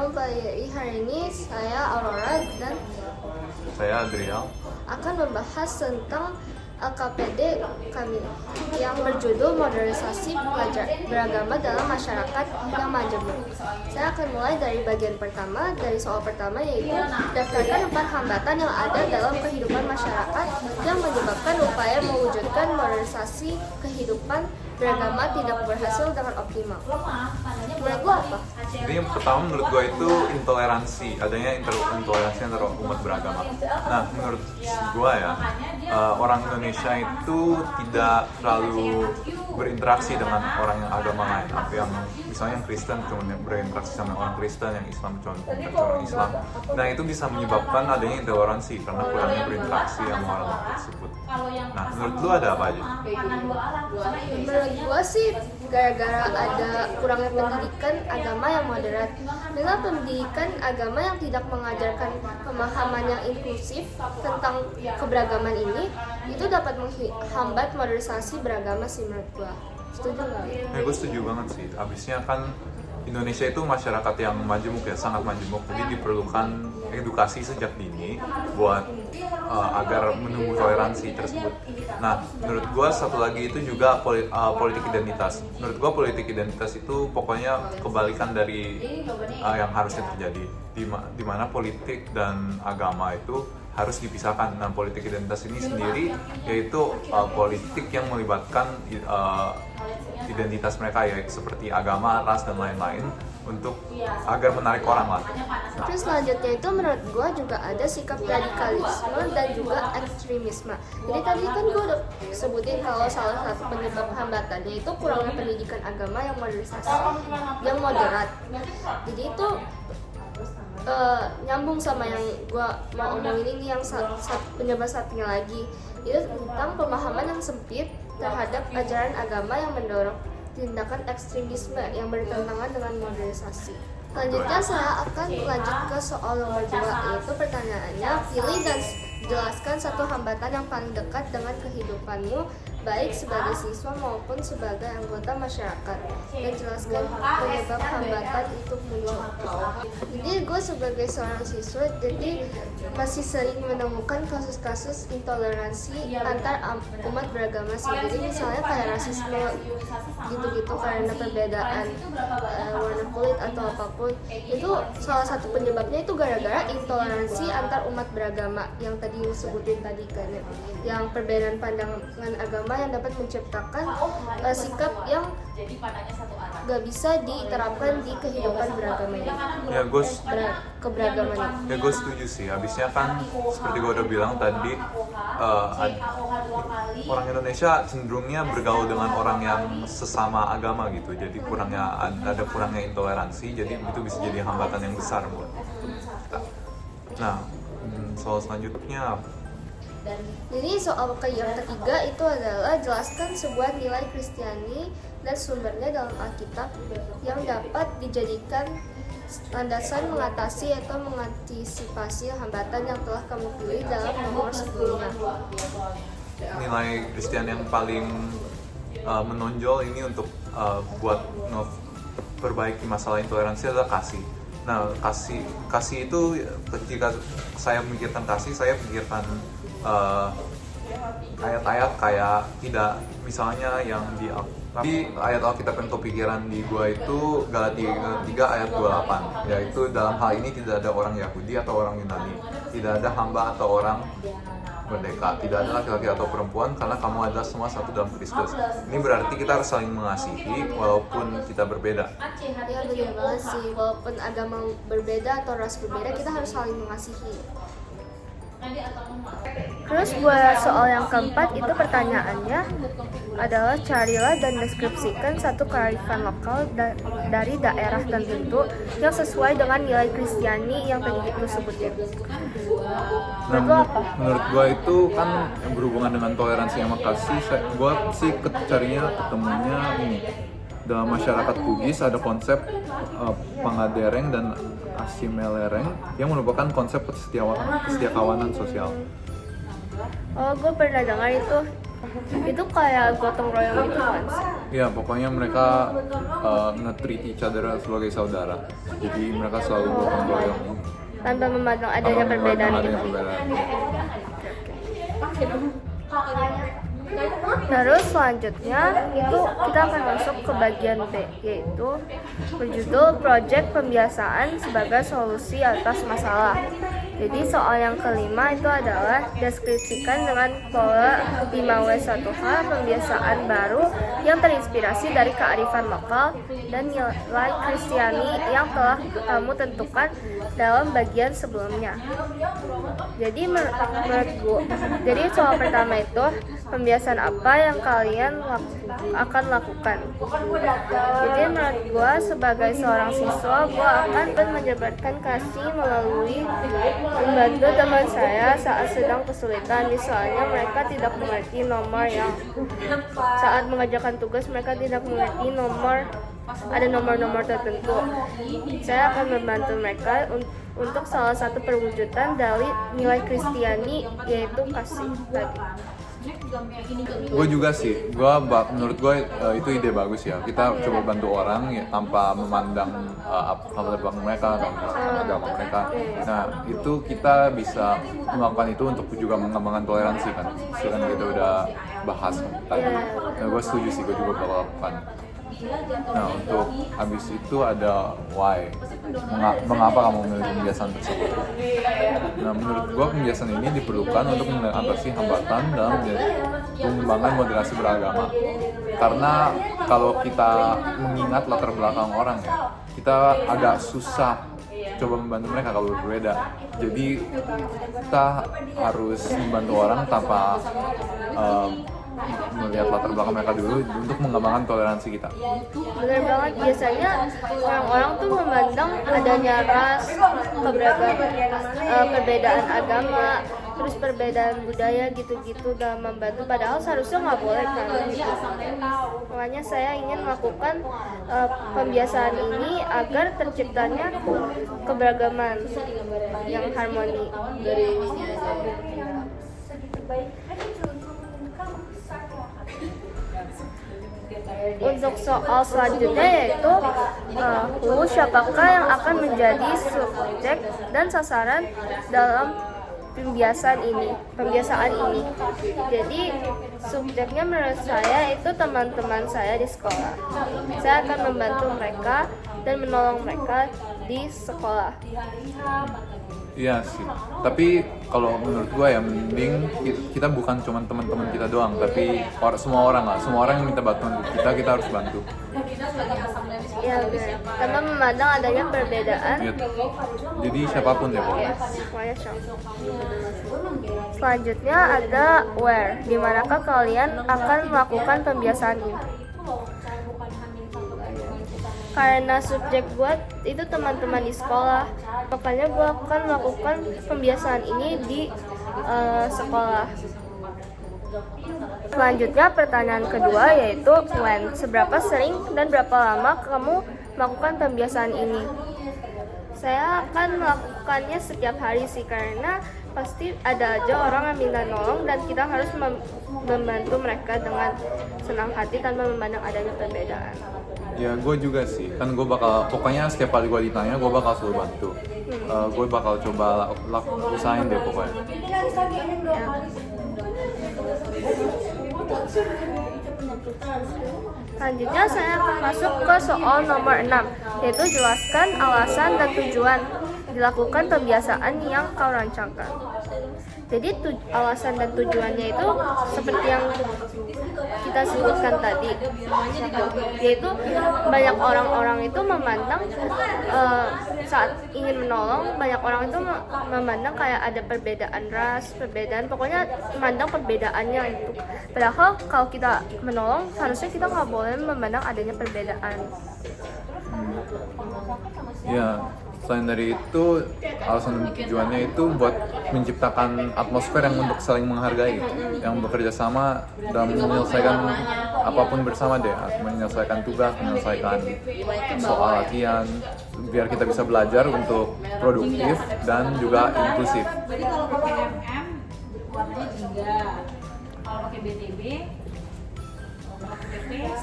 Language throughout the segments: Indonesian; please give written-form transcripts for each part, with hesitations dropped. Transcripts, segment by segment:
Bayai. Hari ini saya Aurora dan Saya Adriel. akan membahas tentang KPD kami yang berjudul Modernisasi Beragama dalam Masyarakat yang Majemuk. Saya akan mulai dari bagian pertama, dari soal pertama, yaitu daftarkan 4 hambatan yang ada dalam kehidupan masyarakat yang menyebabkan upaya mewujudkan modernisasi kehidupan beragama tidak berhasil dengan optimal. Menurut gua apa? Jadi yang pertama menurut gue itu intoleransi, adanya intoleransi antara umat beragama. Nah menurut gue ya, orang Indonesia itu tidak terlalu berinteraksi dengan orang yang agama lain. Apa yang misalnya yang Kristen cuma berinteraksi sama orang Kristen, yang Islam cuma orang Islam. Nah itu bisa menyebabkan adanya intoleransi karena kurangnya berinteraksi sama orang tersebut. Nah menurut lu ada apa aja? Menurut gua sih gara-gara ada kurangnya pendidikan agama yang moderat. Dengan pendidikan agama yang tidak mengajarkan pemahaman yang inklusif tentang keberagaman ini, itu dapat menghambat modernisasi beragama sih menurut gua. Setuju nggak? Ya gue setuju banget sih. Abisnya kan Indonesia itu masyarakat yang majemuk ya, sangat majemuk. Jadi diperlukan edukasi sejak dini buat agar menumbuh toleransi tersebut. Nah, menurut gue satu lagi itu juga politik identitas. Menurut gue politik identitas itu pokoknya kebalikan dari yang harusnya terjadi. Di mana politik dan agama itu harus dipisahkan. Nah, politik identitas ini sendiri yaitu politik yang melibatkan identitas mereka ya, seperti agama, ras dan lain-lain untuk agar menarik orang lah. Terus selanjutnya itu menurut gue juga ada sikap radikalisme dan juga ekstremisme. Jadi tadi kan gue udah sebutin kalau salah satu penyebab hambatannya itu kurangnya pendidikan agama yang modernisasi, yang moderat. Jadi itu nyambung sama yang gue mau omongin ini, yang penyebab satunya lagi itu tentang pemahaman yang sempit terhadap ajaran agama yang mendorong tindakan ekstremisme yang bertentangan dengan modernisasi. Selanjutnya saya akan lanjut ke soal nomor 2, yaitu pertanyaannya, pilih dan jelaskan satu hambatan yang paling dekat dengan kehidupanmu baik sebagai siswa maupun sebagai anggota masyarakat, dan jelaskan penyebab hambatan itu muncul. Jadi gue sebagai seorang siswa jadi masih sering menemukan kasus-kasus intoleransi antar umat beragama sih. Jadi misalnya kayak rasisme gitu-gitu karena perbedaan warna kulit atau apapun, itu salah satu penyebabnya itu gara-gara intoleransi antar umat beragama yang tadi disebutin tadi kan, yang perbedaan pandangan agama yang dapat menciptakan sikap yang gak bisa diterapkan di kehidupan beragama ini. Ya gue Keberagaman ini. Ya gue setuju sih. Habisnya kan seperti gue udah bilang tadi, orang Indonesia cenderungnya bergaul dengan orang yang sesama agama gitu. Jadi ada kurangnya intoleransi. Jadi itu bisa jadi hambatan yang besar buat kita. Nah, soal selanjutnya Jadi soal yang ketiga itu adalah jelaskan sebuah nilai Kristiani dan sumbernya dalam Alkitab yang dapat dijadikan landasan mengatasi atau mengantisipasi hambatan yang telah kamu pilih dalam nomor sebelumnya. nilai Kristen yang paling menonjol ini untuk buat perbaiki masalah intoleransi adalah kasih. Nah, kasih itu ketika saya memikirkan kasih, saya pikirkan ayat-ayat kayak tidak, misalnya yang di ayat Alkitab yang kepikiran di gua itu Galatia 3 ayat 28, yaitu dalam hal ini tidak ada orang Yahudi atau orang Yunani, tidak ada hamba atau orang merdeka, tidak ada laki-laki atau perempuan, karena kamu adalah semua satu dalam Kristus. Ini berarti kita harus saling mengasihi walaupun kita berbeda. Ya benar banget sih, walaupun agama berbeda atau ras berbeda, kita harus saling mengasihi. Terus buat soal yang keempat itu pertanyaannya adalah carilah dan deskripsikan satu kearifan lokal dari daerah tertentu yang sesuai dengan nilai Kristiani yang tadi itu sebutin. Menurut gue itu kan yang berhubungan dengan toleransi sama kasih. Gue sih ketemunya ini dalam masyarakat Bugis ada konsep pangadereng dan asimelereng yang merupakan konsep kesetiakawanan sosial. Oh, gue pernah dengar itu Itu kayak gotong royong gitu kan? Ya, pokoknya mereka nge-treat each other sebagai saudara. Jadi mereka selalu gotong royong. Tanpa memandang adanya perbedaan gitu. Terus selanjutnya itu kita akan masuk ke bagian B, yaitu berjudul Project Pembiasaan sebagai Solusi Atas Masalah. Jadi soal yang kelima itu adalah deskripsikan dengan pola 5W1H pembiasaan baru yang terinspirasi dari kearifan lokal dan nilai Kristiani yang telah kamu tentukan dalam bagian sebelumnya. Jadi menurut gue, jadi soal pertama itu pembiasaan apa yang kalian akan lakukan. Jadi menurut gue sebagai seorang siswa, gue akan menyebarkan kasih melalui membantu teman saya saat sedang kesulitan. Misalnya mereka tidak mengerti nomor yang saat mengerjakan tugas mereka tidak mengerti ada nomor-nomor tertentu. Saya akan membantu mereka untuk salah satu perwujudan dari nilai Kristiani, yaitu kasih tadi. Gue juga sih, menurut gue itu ide bagus ya. Kita coba bantu orang ya, tanpa memandang latar belakang mereka dan agama mereka. Nah itu kita bisa melakukan itu untuk juga mengembangkan toleransi kan. Sekarang kita udah bahas tadi. Nah, gue setuju sih, gue juga bakal lakukan. Nah untuk habis itu ada why, mengapa kamu memilih pembiasaan tersebut. Nah menurut gua pembiasaan ini diperlukan untuk mengatasi hambatan dalam pengembangan moderasi beragama. Karena kalau kita mengingat latar belakang orang ya, kita agak susah coba membantu mereka kalau berbeda. Jadi kita harus membantu orang tanpa melihat latar belakang mereka dulu untuk mengembangkan toleransi kita. Benar banget, biasanya orang-orang tuh memandang adanya ras, perbedaan agama, terus perbedaan budaya gitu-gitu dalam membantu, padahal seharusnya nggak boleh kan gitu. Makanya saya ingin melakukan pembiasaan ini agar terciptanya keberagaman yang harmoni. Untuk soal selanjutnya yaitu siapakah yang akan menjadi subjek dan sasaran dalam pembiasaan ini. Jadi subjeknya menurut saya itu teman-teman saya di sekolah. Saya akan membantu mereka dan menolong mereka di sekolah. Iya sih, tapi kalau menurut gue ya mending kita bukan cuma teman-teman kita doang, tapi semua orang yang minta bantuan kita harus bantu. Iya benar, tanpa memandang adanya perbedaan. Ya, jadi siapapun ya pokoknya. Semuanya sama. Selanjutnya ada where, dimanakah kalian akan melakukan pembiasaan ini? Karena subjek gue itu teman-teman di sekolah, makanya gue akan melakukan pembiasaan ini di sekolah. Selanjutnya pertanyaan kedua yaitu when, seberapa sering dan berapa lama kamu melakukan pembiasaan ini? Saya akan melakukannya setiap hari sih, karena pasti ada aja orang yang minta nolong dan kita harus membantu mereka dengan senang hati tanpa memandang adanya perbedaan. Ya gue juga sih, kan gue pokoknya setiap kali gue ditanya gue bakal selalu bantu. Gue bakal coba usahain deh pokoknya. Ya. Selanjutnya saya akan masuk ke soal nomor 6, yaitu jelaskan alasan dan tujuan dilakukan pembiasaan yang kau rancangkan. Jadi alasan dan tujuannya itu seperti yang kita sebutkan tadi, yaitu banyak orang-orang itu memandang saat ingin menolong, banyak orang itu memandang kayak ada perbedaan ras, pokoknya memandang perbedaannya itu. Padahal kalau kita menolong, harusnya kita nggak boleh memandang adanya perbedaan. Ya, selain dari itu, alasan dan tujuannya itu buat menciptakan atmosfer yang untuk saling menghargai, yang bekerja sama dalam menyelesaikan apapun bersama deh, menyelesaikan tugas, menyelesaikan soal latihan, biar kita bisa belajar untuk produktif dan juga inklusif.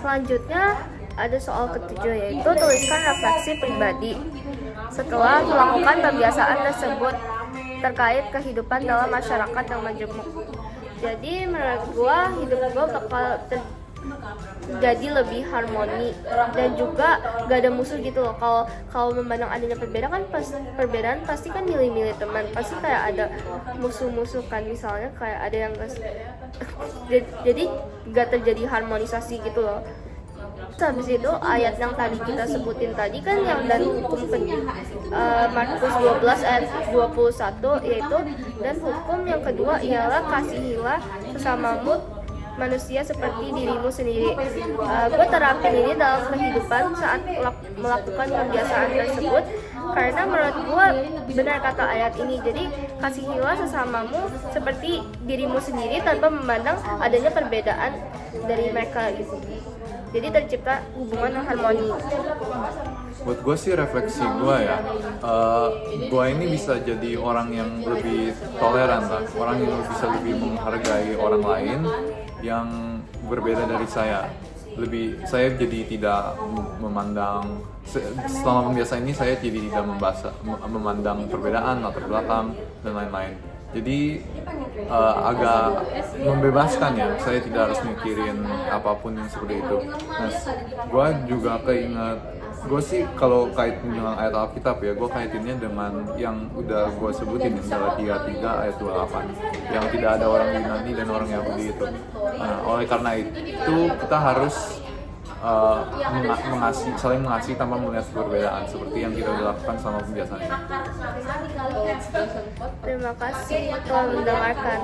Selanjutnya ada soal ketujuh, yaitu tuliskan refleksi pribadi. Setelah melakukan kebiasaan tersebut terkait kehidupan dalam masyarakat yang majemuk. Jadi menurut gua hidup gua bakal jadi lebih harmoni dan juga gak ada musuh gitu loh. Kalau memandang adanya perbedaan pasti kan milih-milih teman, pasti kayak ada musuh-musuh kan, misalnya kayak ada yang jadi gak terjadi harmonisasi gitu loh. Habis itu ayat yang tadi kita sebutin tadi kan yang dari hukum Markus 12 ayat 21, yaitu dan hukum yang kedua ialah kasihilah sesamamu manusia seperti dirimu sendiri. Gue terapin ini dalam kehidupan saat melakukan kebiasaan tersebut karena menurut gue benar kata ayat ini. Jadi kasihilah sesamamu seperti dirimu sendiri tanpa memandang adanya perbedaan dari mereka gitu. Jadi tercipta hubungan yang harmoni. Buat gue sih refleksi gue ya, gue ini bisa jadi orang yang lebih toleran lah, orang yang bisa lebih menghargai orang lain yang berbeda dari saya. Saya jadi tidak memandang, selama pembiasaan ini saya jadi tidak memandang perbedaan, latar belakang dan lain-lain. Jadi agak membebaskan ya, saya tidak harus mikirin apapun yang seperti itu. Nah, gue juga keinget, gue sih kalau kaitin dengan ayat Alkitab ya, gue kaitinnya dengan yang udah gue sebutin, yang Galatia 3 ayat 28, yang tidak ada orang Yunani dan orang Yahudi itu. Nah, oleh karena itu kita harus saling mengasihi tanpa melihat perbedaan seperti yang kita lakukan selama pembiasaan ini. Terima kasih telah mendengarkan.